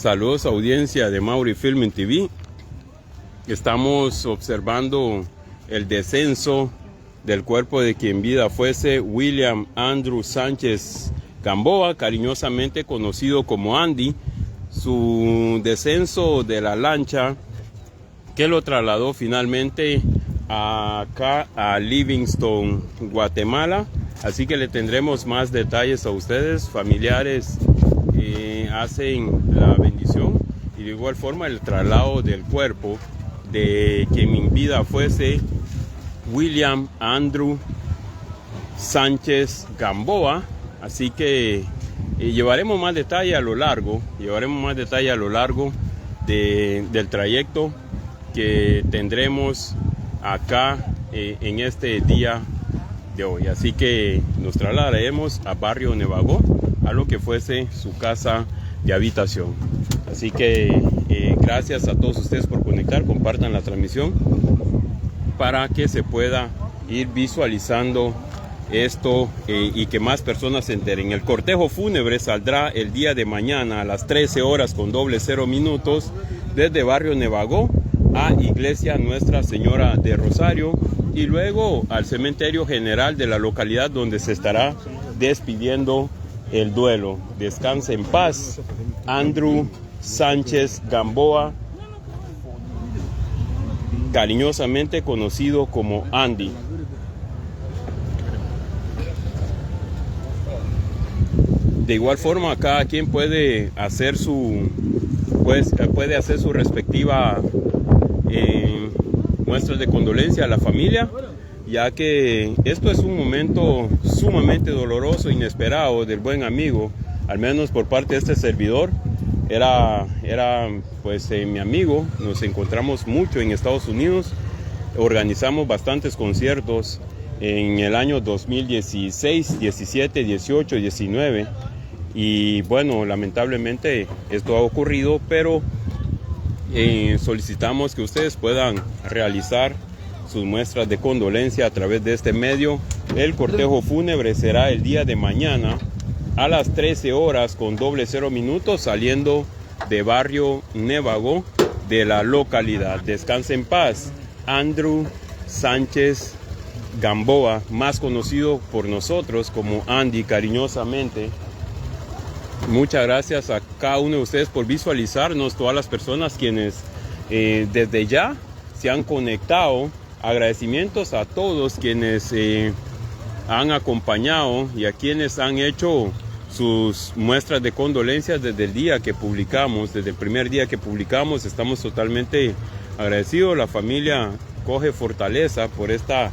Saludos, audiencia de Mauri Filming TV. Estamos observando el descenso del cuerpo de quien vida fuese William Andrew Sánchez Gamboa, cariñosamente conocido como Andy. Su descenso de la lancha que lo trasladó finalmente acá a Livingston, Guatemala. Así que le tendremos más detalles a ustedes. Familiares hacen la bendición y de igual forma el traslado del cuerpo de quien en vida fuese William Andrew Sánchez Gamboa. Así que llevaremos más detalle a lo largo del trayecto que tendremos acá en este día de hoy. Así que nos trasladaremos a Barrio Nevagó, a lo que fuese su casa de habitación. Así que gracias a todos ustedes por conectar, compartan la transmisión para que se pueda ir visualizando esto y que más personas se enteren. El cortejo fúnebre saldrá el día de mañana a las 13 horas con 00 minutos desde Barrio Nevagó a Iglesia Nuestra Señora de Rosario y luego al cementerio general de la localidad, donde se estará despidiendo el duelo. Descanse en paz, Andrew Sánchez Gamboa, cariñosamente conocido como Andy. De igual forma, cada quien puede hacer su respectiva muestras de condolencia a la familia, ya que esto es un momento sumamente doloroso, inesperado del buen amigo, al menos por parte de este servidor. Era mi amigo. Nos encontramos mucho en Estados Unidos, organizamos bastantes conciertos en el año 2016, 17, 18, 19 y bueno, lamentablemente esto ha ocurrido, pero solicitamos que ustedes puedan realizar sus muestras de condolencia a través de este medio. El cortejo fúnebre será el día de mañana a las 13 horas con 00 minutos saliendo de Barrio Nevagó de la localidad. Descanse en paz, Andrew Sánchez Gamboa, más conocido por nosotros como Andy cariñosamente. Muchas gracias a cada uno de ustedes por visualizarnos, todas las personas quienes desde ya se han conectado. Agradecimientos a todos quienes han acompañado y a quienes han hecho sus muestras de condolencias desde el día que publicamos, desde el primer día que publicamos. Estamos totalmente agradecidos. La familia coge fortaleza por esta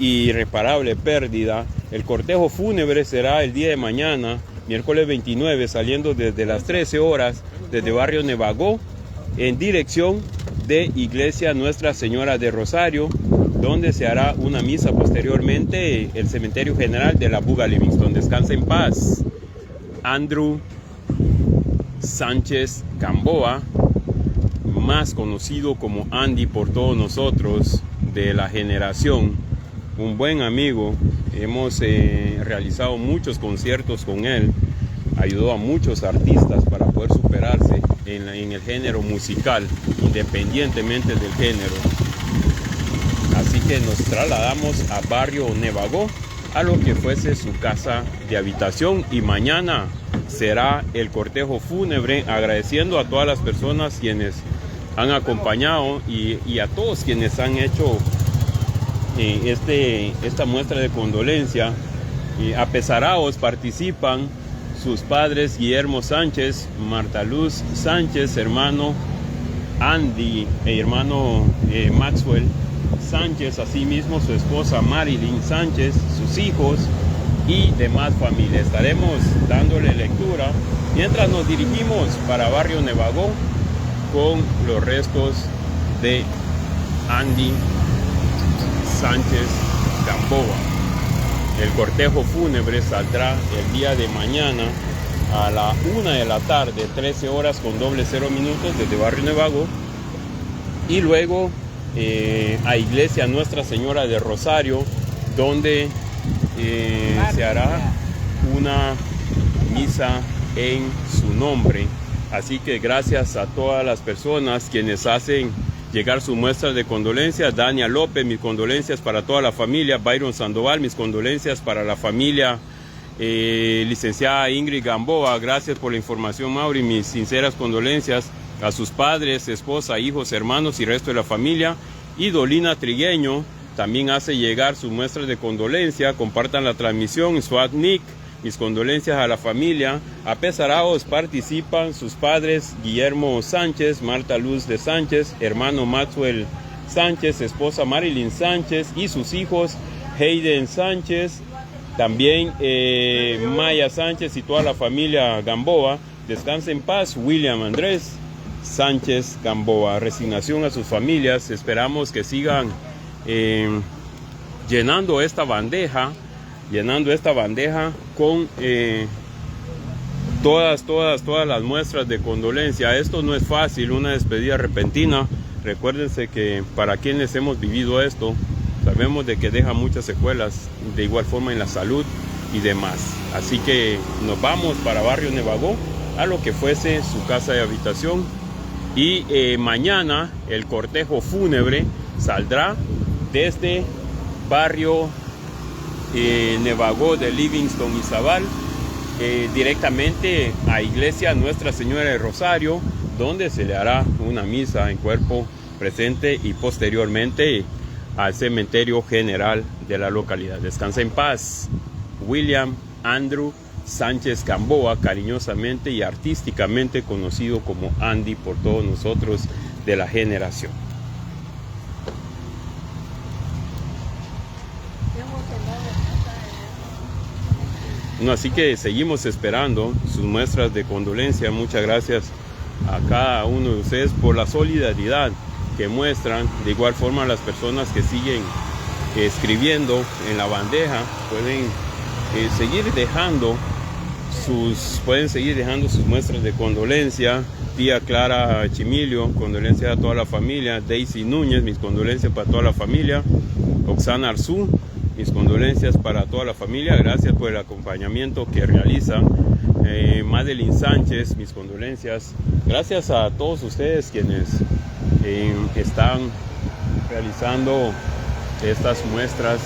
irreparable pérdida. El cortejo fúnebre será el día de mañana, miércoles 29, saliendo desde las 13 horas desde Barrio Nevagó en dirección de Iglesia Nuestra Señora de Rosario, donde se hará una misa posteriormente el cementerio general de la Buga Livingston. Descanse en paz, Andrew Sánchez Gamboa, más conocido como Andy por todos nosotros de la generación. Un buen amigo, hemos realizado muchos conciertos con él, ayudó a muchos artistas para poder superarse en el género musical, independientemente del género. Así que nos trasladamos a Barrio Nevagó, a lo que fuese su casa de habitación, y mañana será el cortejo fúnebre, agradeciendo a todas las personas quienes han acompañado y a todos quienes han hecho esta muestra de condolencia. Apesarados participan sus padres Guillermo Sánchez, Marta Luz Sánchez, hermano Andy, hermano Maxwell Sánchez, asimismo su esposa Marilyn Sánchez, sus hijos y demás familia. Estaremos dándole lectura mientras nos dirigimos para Barrio Nevagó con los restos de Andy Sánchez Gamboa. El cortejo fúnebre saldrá el día de mañana a la 1 de la tarde, 13 horas con 00 minutos desde Barrio Nevagó, y luego a Iglesia Nuestra Señora de Rosario, donde se hará una misa en su nombre Así que gracias a todas las personas quienes hacen llegar sus muestras de condolencias. Dania López, mis condolencias para toda la familia. Byron Sandoval, mis condolencias para la familia. Licenciada Ingrid Gamboa, gracias por la información, Mauri. Mis sinceras condolencias a sus padres, esposa, hijos, hermanos y resto de la familia. Y Dolina Trigueño también hace llegar sus muestras de condolencia. Compartan la transmisión. Swat Nick, mis condolencias a la familia. A Pesaraos participan sus padres Guillermo Sánchez, Marta Luz de Sánchez, hermano Maxwell Sánchez, esposa Marilyn Sánchez y sus hijos Hayden Sánchez, también Maya Sánchez y toda la familia Gamboa. Descanse en paz, William Andrés Sánchez Gamboa. Resignación a sus familias. Esperamos que sigan llenando esta bandeja con todas las muestras de condolencia. Esto no es fácil, una despedida repentina. Recuérdense que para quienes hemos vivido esto, sabemos de que deja muchas secuelas, de igual forma en la salud y demás. Así que nos vamos para Barrio Nevagó, a lo que fuese su casa de habitación. Y mañana el cortejo fúnebre saldrá desde Barrio Nevagó de Livingston y Zabal, directamente a Iglesia Nuestra Señora de Rosario, donde se le hará una misa en cuerpo presente y posteriormente al cementerio general de la localidad. Descansa en paz, William Andrew Sánchez Gamboa, cariñosamente y artísticamente conocido como Andy por todos nosotros de la generación. No, así que seguimos esperando sus muestras de condolencia. Muchas gracias a cada uno de ustedes por la solidaridad que muestran. De igual forma, las personas que siguen escribiendo en la bandeja pueden seguir dejando sus muestras de condolencia. Tía Clara Chimilio, condolencias a toda la familia. Daisy Núñez, mis condolencias para toda la familia. Oxana Arzú, mis condolencias para toda la familia. Gracias por el acompañamiento que realizan. Madeline Sánchez, mis condolencias. Gracias a todos ustedes quienes están realizando estas muestras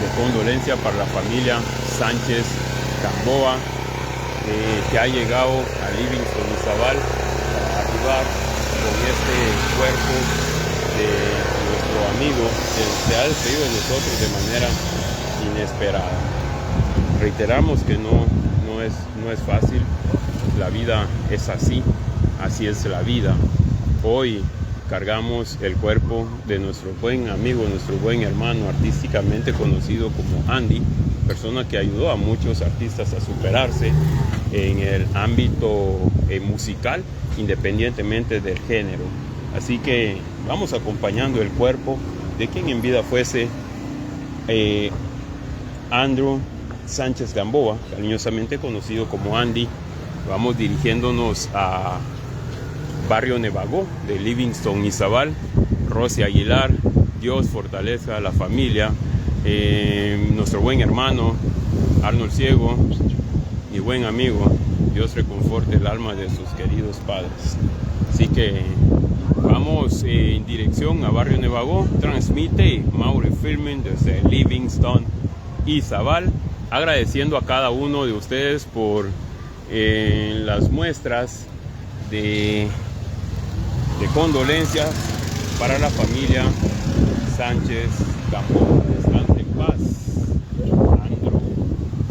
de condolencia para la familia Sánchez Gamboa, que ha llegado a Livingston y Zabal para ayudar con este cuerpo de nuestro amigo que se ha despedido de nosotros de manera inesperada. Reiteramos que no es fácil, la vida es así es la vida. Hoy cargamos el cuerpo de nuestro buen amigo, nuestro buen hermano, artísticamente conocido como Andy, persona que ayudó a muchos artistas a superarse en el ámbito musical, independientemente del género. Así que vamos acompañando el cuerpo de quien en vida fuese Andrew Sánchez Gamboa, cariñosamente conocido como Andy. Vamos dirigiéndonos a Barrio Nevagó de Livingston y Zabal. Rosy Aguilar, Dios fortalezca a la familia. Nuestro buen hermano Arnold Ciego, mi buen amigo, Dios reconforte el alma de sus queridos padres. Así que vamos en dirección a Barrio Nevagó. Transmite Mauri Filming desde Livingston y Zabal, agradeciendo a cada uno de ustedes por las muestras de condolencias para la familia Sánchez Gamboa. Descanse en paz, Andrew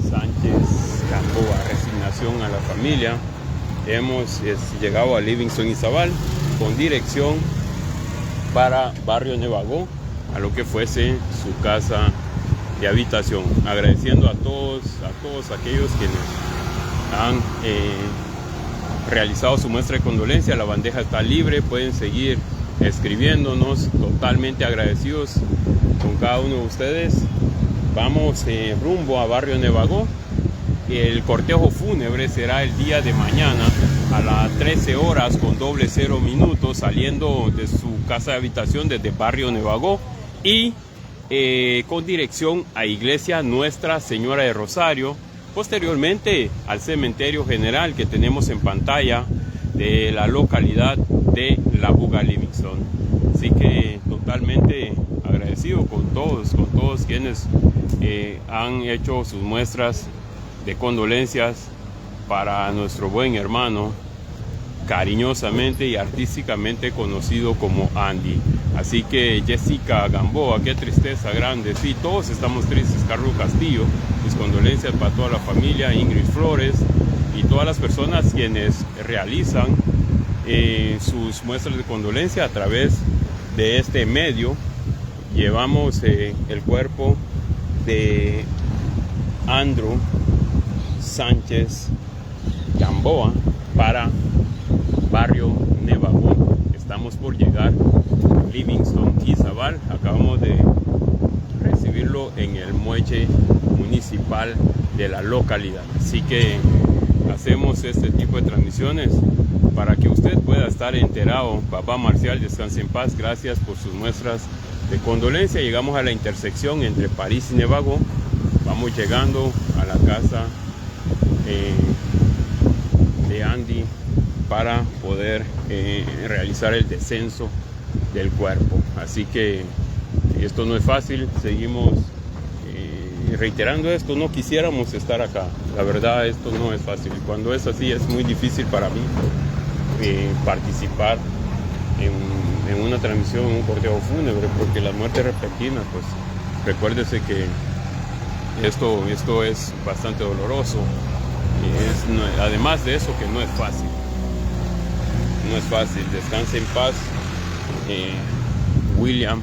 Sánchez Gamboa. Resignación a la familia. Hemos llegado a Livingston y Zabal con dirección para Barrio Nevagó, a lo que fuese su casa de habitación. Agradeciendo a todos aquellos quienes han realizado su muestra de condolencia. La bandeja está libre, pueden seguir escribiéndonos, totalmente agradecidos con cada uno de ustedes. Vamos rumbo a Barrio Nevagó. El cortejo fúnebre será el día de mañana a las 13 horas con 00 minutos, saliendo de su casa de habitación desde Barrio Nevagó y con dirección a Iglesia Nuestra Señora de Rosario, posteriormente al cementerio general que tenemos en pantalla de la localidad de La Buga, Livingston. Así que totalmente agradecido con todos quienes han hecho sus muestras de condolencias para nuestro buen hermano, cariñosamente y artísticamente conocido como Andy. Así que Jessica Gamboa, qué tristeza grande. Sí, todos estamos tristes. Carlos Castillo, mis condolencias para toda la familia, Ingrid Flores y todas las personas quienes realizan sus muestras de condolencia a través de este medio. Llevamos el cuerpo de Andrew Sánchez Gamboa para Barrio Nevago. Estamos por llegar a Livingston y Zabal. Acabamos de recibirlo en el muelle municipal de la localidad. Así que hacemos este tipo de transmisiones para que usted pueda estar enterado. Papá Marcial, descanse en paz. Gracias por sus muestras de condolencia. Llegamos a la intersección entre París y Nevago. Vamos llegando a la casa de Andy para poder realizar el descenso del cuerpo. Así que esto no es fácil, seguimos reiterando esto, no quisiéramos estar acá, la verdad esto no es fácil. Cuando es así es muy difícil para mí participar en una transmisión, en un cortejo fúnebre, porque las muertes repentinas, pues recuérdese que esto es bastante doloroso y además de eso que no es fácil. No es fácil. Descanse en paz William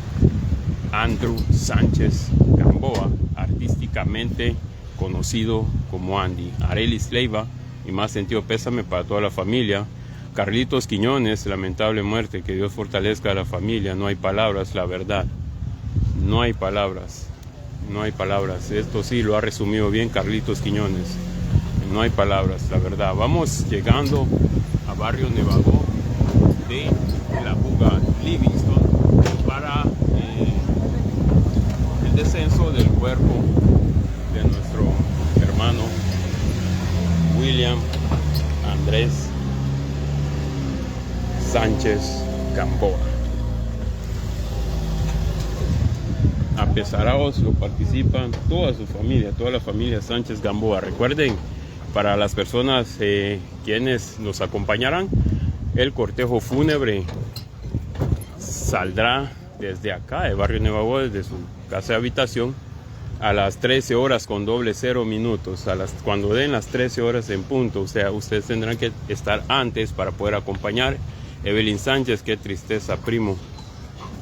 Andrew Sánchez Gamboa, artísticamente conocido como Andy. Arelis Leiva, y más sentido pésame para toda la familia. Carlitos Quiñones, lamentable muerte, que Dios fortalezca a la familia. No hay palabras, la verdad. No hay palabras. No hay palabras. Esto sí lo ha resumido bien Carlitos Quiñones. No hay palabras, la verdad. Vamos llegando a Barrio Nevago de La Buga, Livingston, para el descenso del cuerpo de nuestro hermano William Andrés Sánchez Gamboa. Apesarados lo participan toda su familia, toda la familia Sánchez Gamboa. Recuerden, para las personas quienes nos acompañarán, el cortejo fúnebre saldrá desde acá, de Barrio Nevago, desde su casa de habitación, a las 13 horas con 00 minutos. Cuando den las 13 horas en punto, o sea, ustedes tendrán que estar antes para poder acompañar. Evelyn Sánchez, qué tristeza, primo,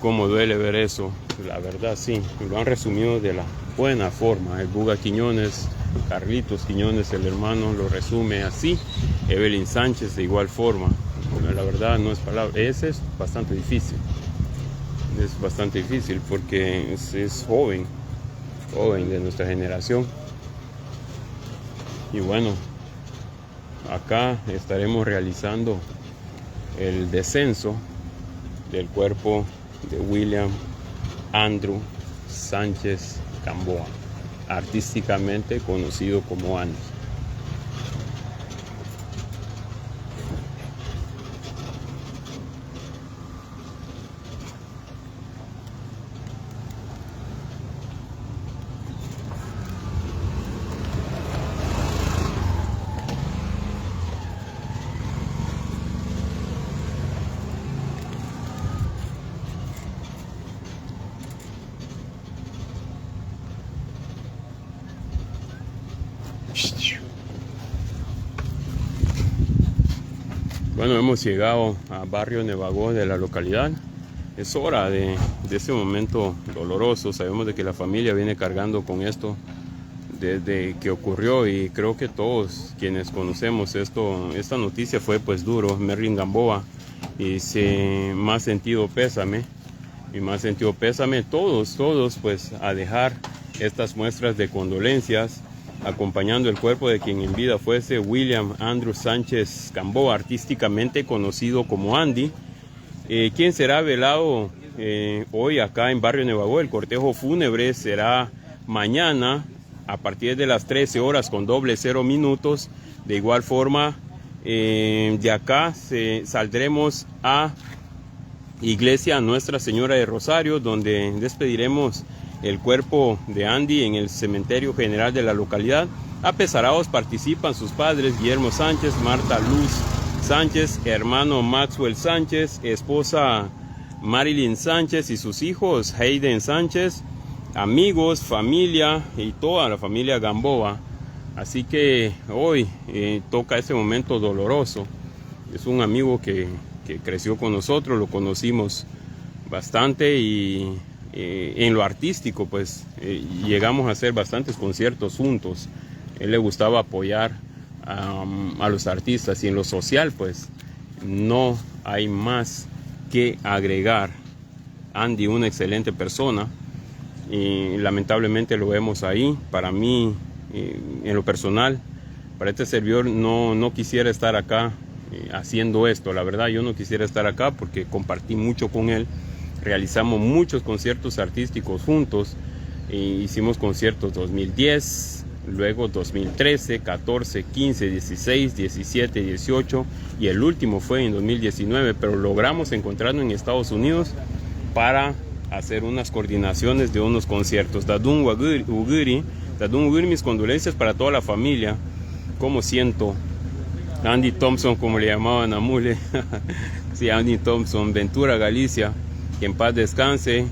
cómo duele ver eso. La verdad, sí, lo han resumido de la buena forma. El Buga Quiñones, Carlitos Quiñones, el hermano, lo resume así. Evelyn Sánchez de igual forma. La verdad no es palabra. Ese es bastante difícil. Es bastante difícil porque es joven de nuestra generación. Y bueno, acá estaremos realizando el descenso del cuerpo de William Andrew Sánchez Gamboa, artísticamente conocido como Andy. Bueno, hemos llegado a Barrio Nevago de la localidad. Es hora de ese momento doloroso. Sabemos de que la familia viene cargando con esto desde que ocurrió, y creo que todos quienes conocemos esta noticia fue pues duro. Merlin Gamboa, y más sentido pésame, todos pues a dejar estas muestras de condolencias, acompañando el cuerpo de quien en vida fuese William Andrew Sánchez Gamboa, artísticamente conocido como Andy, quien será velado hoy acá en Barrio Nevago. El cortejo fúnebre será mañana a partir de las 13 horas con 00 minutos. De igual forma, de acá saldremos a Iglesia Nuestra Señora de Rosario, donde despediremos el cuerpo de Andy en el cementerio general de la localidad. Apesarados participan sus padres Guillermo Sánchez, Marta Luz Sánchez, hermano Maxwell Sánchez, esposa Marilyn Sánchez y sus hijos Hayden Sánchez, amigos, familia y toda la familia Gamboa. Así que hoy toca ese momento doloroso. Es un amigo que creció con nosotros, lo conocimos bastante y en lo artístico pues llegamos a hacer bastantes conciertos juntos. Él le gustaba apoyar a los artistas, y en lo social pues no hay más que agregar. Andy, una excelente persona, y lamentablemente lo vemos ahí. Para mí, en lo personal, para este servidor no quisiera estar acá haciendo esto. La verdad, yo no quisiera estar acá porque compartí mucho con él, realizamos muchos conciertos artísticos juntos, hicimos conciertos 2010, luego 2013, 14, 15, 16, 17, 18 y el último fue en 2019, pero logramos encontrarnos en Estados Unidos para hacer unas coordinaciones de unos conciertos. Dadun Uguri, mis condolencias para toda la familia. Como siento, Andy Thompson, como le llamaban a Mule, sí, Andy Thompson, Ventura, Galicia, que en paz descanse.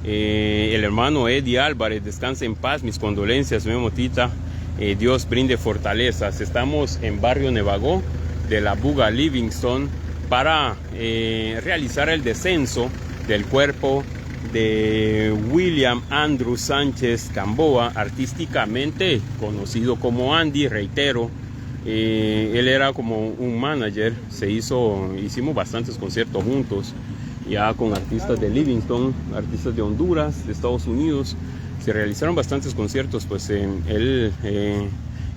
El hermano Eddie Álvarez, descanse en paz, mis condolencias, mi motita. Dios brinde fortalezas. Estamos en barrio Nevagó de la Buga Livingston para realizar el descenso del cuerpo de William Andrew Sánchez Gamboa, artísticamente conocido como Andy, reitero. Él era como un manager, hicimos bastantes conciertos juntos, ya con artistas de Livingston, artistas de Honduras, de Estados Unidos. Se realizaron bastantes conciertos, pues él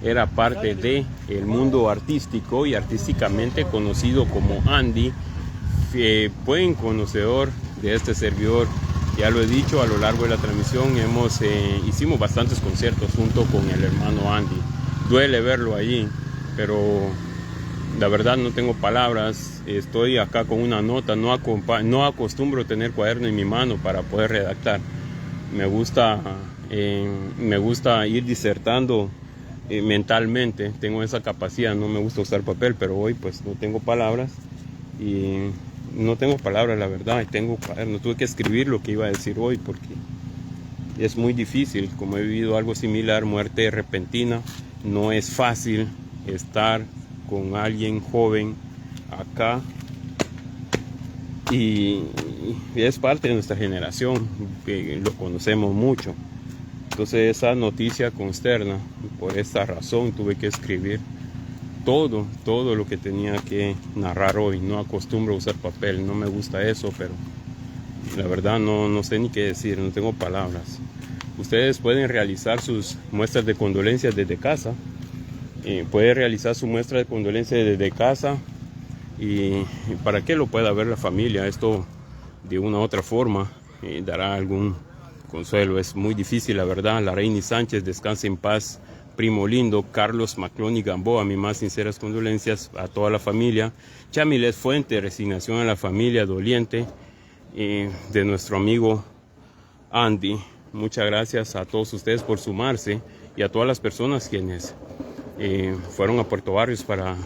era parte del mundo artístico y artísticamente conocido como Andy. Buen conocedor de este servidor, ya lo he dicho a lo largo de la transmisión, hicimos bastantes conciertos junto con el hermano Andy. Duele verlo allí, pero la verdad no tengo palabras. Estoy acá con una nota, no acostumbro tener cuaderno en mi mano para poder redactar. Me gusta ir disertando mentalmente, tengo esa capacidad, no me gusta usar papel, pero hoy pues no tengo palabras y no tengo palabras, la verdad, y tengo cuaderno. Tuve que escribir lo que iba a decir hoy porque es muy difícil, como he vivido algo similar, muerte repentina. No es fácil estar con alguien joven acá y es parte de nuestra generación, que lo conocemos mucho. Entonces esa noticia consterna. Por esta razón tuve que escribir todo lo que tenía que narrar hoy. No acostumbro a usar papel, no me gusta eso, pero la verdad no sé ni qué decir, no tengo palabras. Ustedes pueden realizar sus muestras de condolencias desde casa. Puede realizar su muestra de condolencias desde casa y para que lo pueda ver la familia. Esto de una u otra forma dará algún consuelo. Es muy difícil, la verdad. La Reini Sánchez, descanse en paz. Primo lindo, Carlos Macloni Gamboa, mis más sinceras condolencias a toda la familia. Chamilet Fuente, resignación a la familia doliente de nuestro amigo Andy. Muchas gracias a todos ustedes por sumarse y a todas las personas quienes fueron a Puerto Barrios para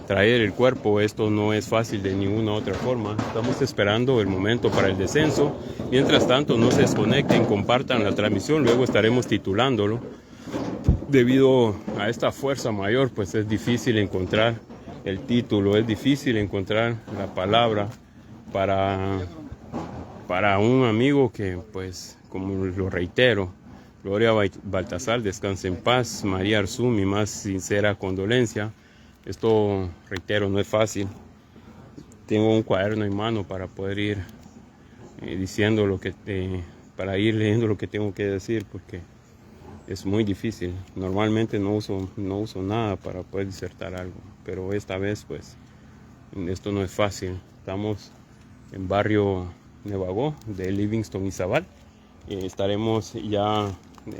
traer el cuerpo. Esto no es fácil de ninguna otra forma. Estamos esperando el momento para el descenso. Mientras tanto, no se desconecten, compartan la transmisión, luego estaremos titulándolo. Debido a esta fuerza mayor, pues es difícil encontrar el título, es difícil encontrar la palabra para un amigo que, pues, como lo reitero, Gloria Baltasar, descanse en paz. María Arzú, mi más sincera condolencia. Esto, reitero, no es fácil. Tengo un cuaderno en mano para poder ir diciendo para ir leyendo lo que tengo que decir, porque es muy difícil. Normalmente no uso nada para poder disertar algo, pero esta vez pues esto no es fácil. Estamos en barrio Nevagó de Livingston y Zabal. Estaremos ya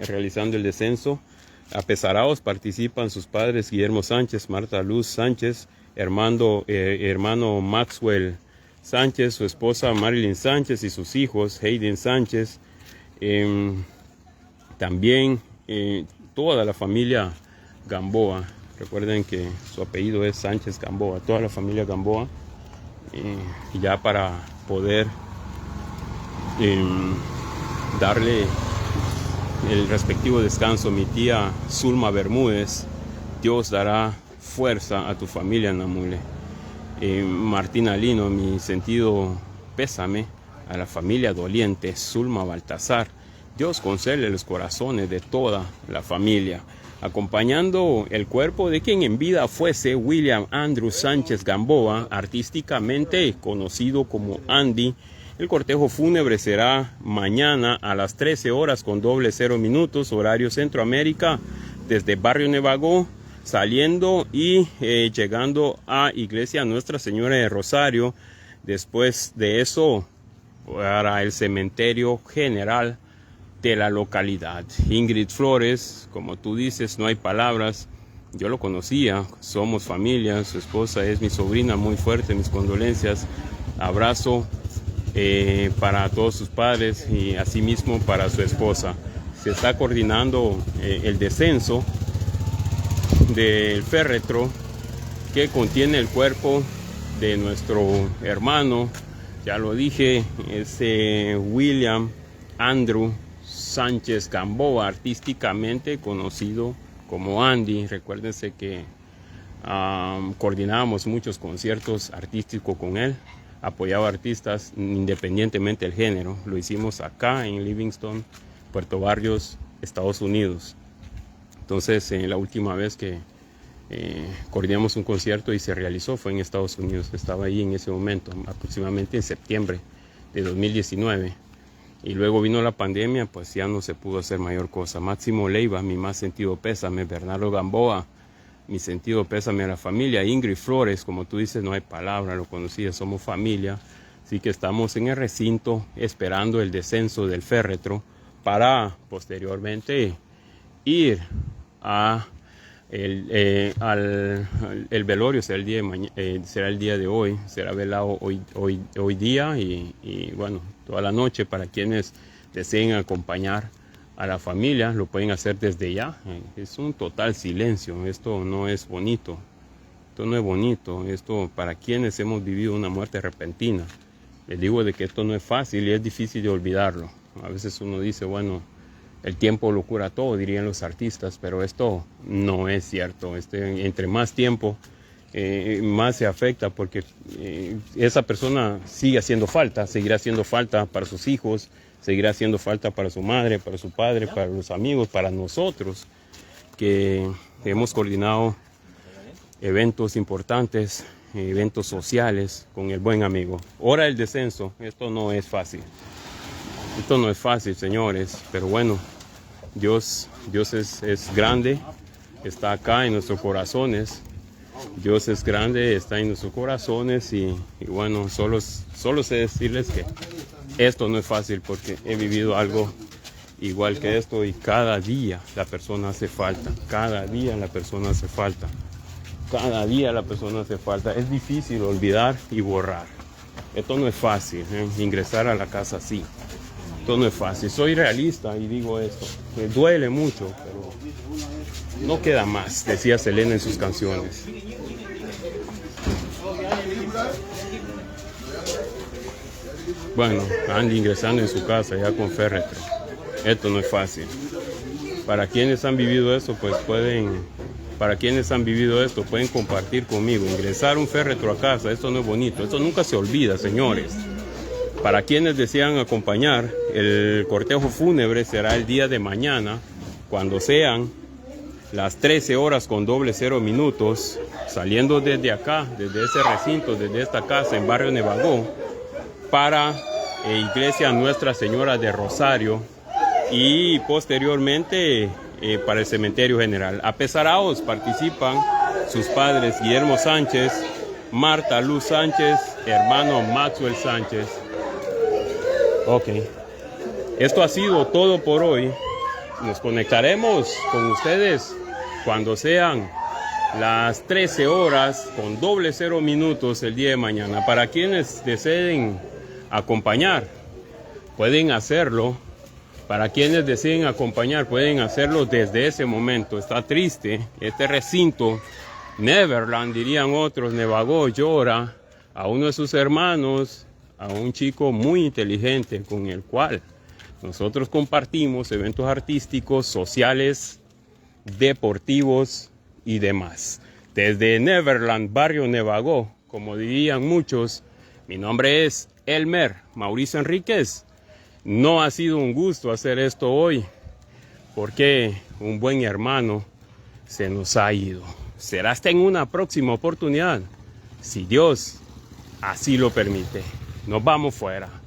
realizando el descenso Apesaraos participan sus padres Guillermo Sánchez, Marta Luz Sánchez, hermano Maxwell Sánchez, su esposa Marilyn Sánchez y sus hijos Hayden Sánchez. También toda la familia Gamboa. Recuerden que su apellido es Sánchez Gamboa, toda la familia Gamboa. Ya para poder darle el respectivo descanso, mi tía Zulma Bermúdez, Dios dará fuerza a tu familia, Namule. Martina Lino, mi sentido pésame a la familia doliente, Zulma Baltasar. Dios concede los corazones de toda la familia. Acompañando el cuerpo de quien en vida fuese William Andrew Sánchez Gamboa, artísticamente conocido como Andy. El cortejo fúnebre será mañana a las 13 horas con .00 horario Centroamérica, desde Barrio Nevago, saliendo y llegando a Iglesia Nuestra Señora de Rosario. Después de eso, para el cementerio general de la localidad. Ingrid Flores, como tú dices, no hay palabras. Yo lo conocía, somos familia, su esposa es mi sobrina, muy fuerte, mis condolencias. Abrazo para todos sus padres y asimismo para su esposa. Se está coordinando el descenso del féretro que contiene el cuerpo de nuestro hermano, ya lo dije, es William Andrew Sánchez Gamboa, artísticamente conocido como Andy. Recuérdense que coordinábamos muchos conciertos artísticos con él, apoyaba artistas independientemente del género. Lo hicimos acá en Livingston, Puerto Barrios, Estados Unidos. Entonces, la última vez que coordinamos un concierto y se realizó fue en Estados Unidos. Estaba ahí en ese momento, aproximadamente en septiembre de 2019. Y luego vino la pandemia, pues ya no se pudo hacer mayor cosa. Máximo Leiva, mi más sentido pésame. Bernardo Gamboa, mi sentido pésame a la familia. Ingrid Flores, como tú dices, no hay palabra, lo conocía, somos familia. Así que estamos en el recinto esperando el descenso del féretro para posteriormente ir a el velorio. Será el día de hoy, será velado hoy día y bueno, toda la noche. Para quienes deseen acompañar a la familia, lo pueden hacer desde ya. Es un total silencio, esto no es bonito, esto para quienes hemos vivido una muerte repentina. Les digo de que esto no es fácil y es difícil de olvidarlo. A veces uno dice, bueno, el tiempo lo cura todo, dirían los artistas, pero esto no es cierto. Entre más tiempo, más se afecta, porque esa persona sigue haciendo falta, seguirá haciendo falta para sus hijos, seguirá haciendo falta para su madre, para su padre, para los amigos, para nosotros, que hemos coordinado eventos importantes, eventos sociales con el buen amigo. Hora del descenso, esto no es fácil. Esto no es fácil, señores, pero bueno, Dios es grande, está acá en nuestros corazones. Dios es grande, está en nuestros corazones y bueno, solo sé decirles que esto no es fácil, porque he vivido algo igual que esto y cada día la persona hace falta, cada día la persona hace falta, cada día la persona hace falta. Es difícil olvidar y borrar. Esto no es fácil, ingresar a la casa así. Esto no es fácil. Soy realista y digo esto. Me duele mucho, pero no queda más, decía Selena en sus canciones. Bueno, Andy ingresando en su casa ya con féretro. Esto no es fácil. Para quienes han vivido esto, pues pueden compartir conmigo. Ingresar un féretro a casa, esto no es bonito. Esto nunca se olvida, señores. Para quienes desean acompañar, el cortejo fúnebre será el día de mañana, cuando sean las 13 horas con .00, saliendo desde acá, desde ese recinto, desde esta casa en Barrio Nevago, para Iglesia Nuestra Señora de Rosario y posteriormente para el cementerio general. Apesaraos participan sus padres Guillermo Sánchez, Marta Luz Sánchez, hermano Maxwell Sánchez. Ok, esto ha sido todo por hoy. nos conectaremos con ustedes cuando sean las 13 horas con 00 minutos el día de mañana. Para quienes deseen acompañar, pueden hacerlo. Para quienes deseen acompañar, pueden hacerlo desde ese momento. Está triste, este recinto, Neverland, dirían otros, Nevagó, llora a uno de sus hermanos, a un chico muy inteligente con el cual nosotros compartimos eventos artísticos, sociales, deportivos y demás. Desde Neverland, barrio Nevagó, como dirían muchos, mi nombre es Elmer Mauricio Enríquez. No ha sido un gusto hacer esto hoy, porque un buen hermano se nos ha ido. Será hasta en una próxima oportunidad, si Dios así lo permite. Nos vamos fuera.